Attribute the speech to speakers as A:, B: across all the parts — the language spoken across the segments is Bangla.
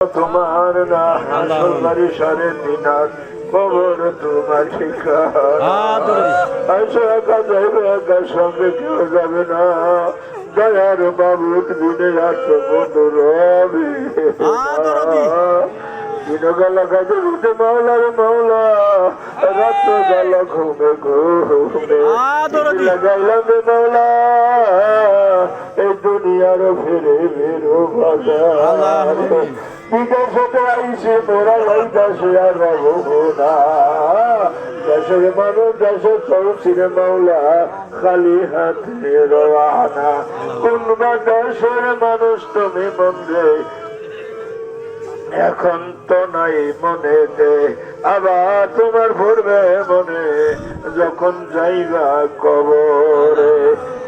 A: তোমার না হাসর সাড়ে দিনার কবর তোমার ঠিকার সঙ্গে কেউ যাবে না দয়ার বাবুক দিনে রাত্র বন্ধু রবি দিনগালা কাজে উঠে মাওলার মাওলা রাত্র গালা ঘুমে ঘুমে লাগাইলাম রে মাওলা এই দুনিয়ার ফিরে বেরো বাজার বিদেশে আইসে মোরা লাইতাছে আর রবো না দেশের মানুষ দেশে চলছি রে মাওলা খালি হাতে রওয়ানা কোন দেশের মানুষ তুমি মন্দিরে এখন তো নাই মনে দে আবার তোমার ভরবে মনে যখন যাইবা কবরে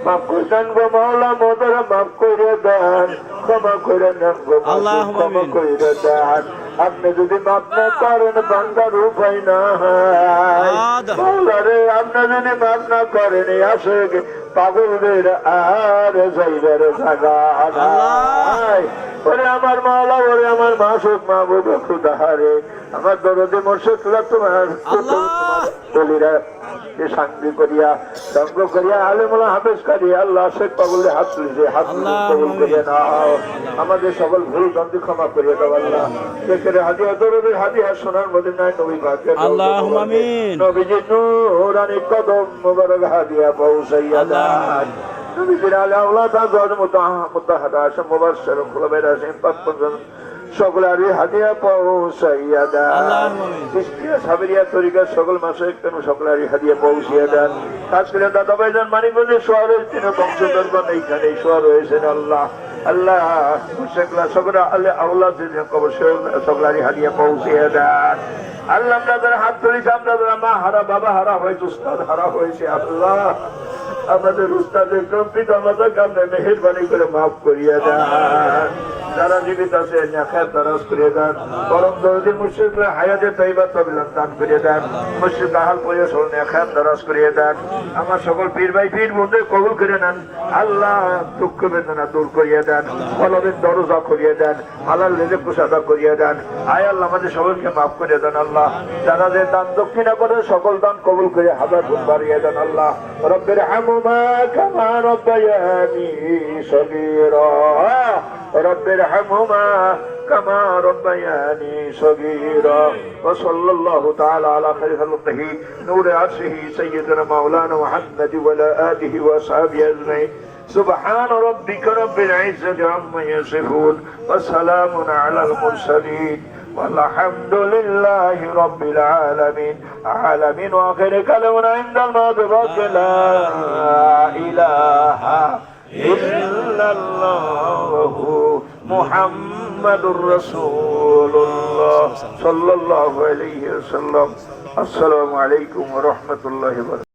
A: মাফ করে দেন গো মাওলা মোদের মাফ করে দেন ক্ষমা করে নেন গো ক্ষমা করে দেন আপনি যদি মাফ না করেন বান্দার উপায় না মাওলা রে আপনি যদি মাফ না করেন আসে পাগলদের আর যাইবার জায়গা নাই ওরে আমার মাওলা ওরে আমার মাসুক মাহবুব খুদাহারে আমার দরদে মোর্শেদরা তোমার বলিরা সাঙ্গি করিয়া সঙ্গ করিয়া আলেমুল্লাহ হাফেজ করিয়া আল্লাহ শেখ পাগলে হাত তুলেছে হাত কবুল করিয়া নাও আমাদের সকল ভুল গন্তি ক্ষমা করিয়া দাও আল্লাহ শেখের হাদিয়া দরদের হাদিয়া সোনার মদিনায় নবী পাকের আল্লাহুম্মা আমিন নবীজি নূরানি কদম মুবারক হাদিয়া পৌঁছাইয়া দাও নবীজির আলে আওলাদ আজওয়াজ মুতাহাদা আশম মুবাশশির খুলাফায়ে রাশিদিন পাঁচজন সকলেরই হাদিয়া পৌঁছাইয়া দেন ইস্তিয়া সাবরিয়া তরিকার সকল মাসিক কেন সকলেরই হাদিয়া পৌঁছিয়া দেন খাস করে দাদা ভাইজান মানিকগঞ্জের শহরের তিন বংশধরগণ এইখানে শহর হয়েছেন আল্লাহ আল্লাহ শেখলা সকলে আল্লাহ আওলাদ সকলেরই হাদিয়া পৌঁছিয়া দেন আল্লাহ আপনাদের হাত তুলিছে আপনাদের মা হারা বাবা হারা হয়েছে উস্তাদ হারা হয়েছে আল্লাহ আমাদের উস্তাদের পিতা মাতাকে আপনি মেহেরবানি করে মাফ করিয়া দেন যারা জীবিত আছে নেখাত দারাজ করিয়ে দেন পরম দরদি মুর্শিদ হায়াতে তৈবা তবিলান দান করিয়ে দেন মুর্শিদ আহাল পরিবেশন নেখাত দারাজ করিয়ে দেন আমার সকল পীর ভাই পীর বন্ধু কবুল করে নেন আল্লাহ দুঃখ বেদনা দূর করিয়ে দেন কলবের দরজা করিয়ে দেন হালাল রিজিক কুশাদা করিয়ে দেন আয় আল্লাহ আমাদের সকলকে মাফ করে দেন আল্লাহ যারা যে দান দক্ষিণা করে সকল দান কবুল করে হাজার গুণ বাড়িয়ে দেন আল্লাহ রব্বির হামুমা কামা রব্বায়ানি সগীরা رب ارحمهما كما ربياني صغيرا وصلى الله تعالى على خير خلقه نور عرشه سيدنا مولانا محمد وعلى آله وأصحابه أجمعين سبحان ربك رب العزة عما يصفون وسلام على المرسلين والحمد لله رب العالمين عالمين وآخر كلامنا عند الموت لا إله إلا الله محمد رسول الله صلى الله عليه وسلم السلام عليكم ورحمة الله وبركاته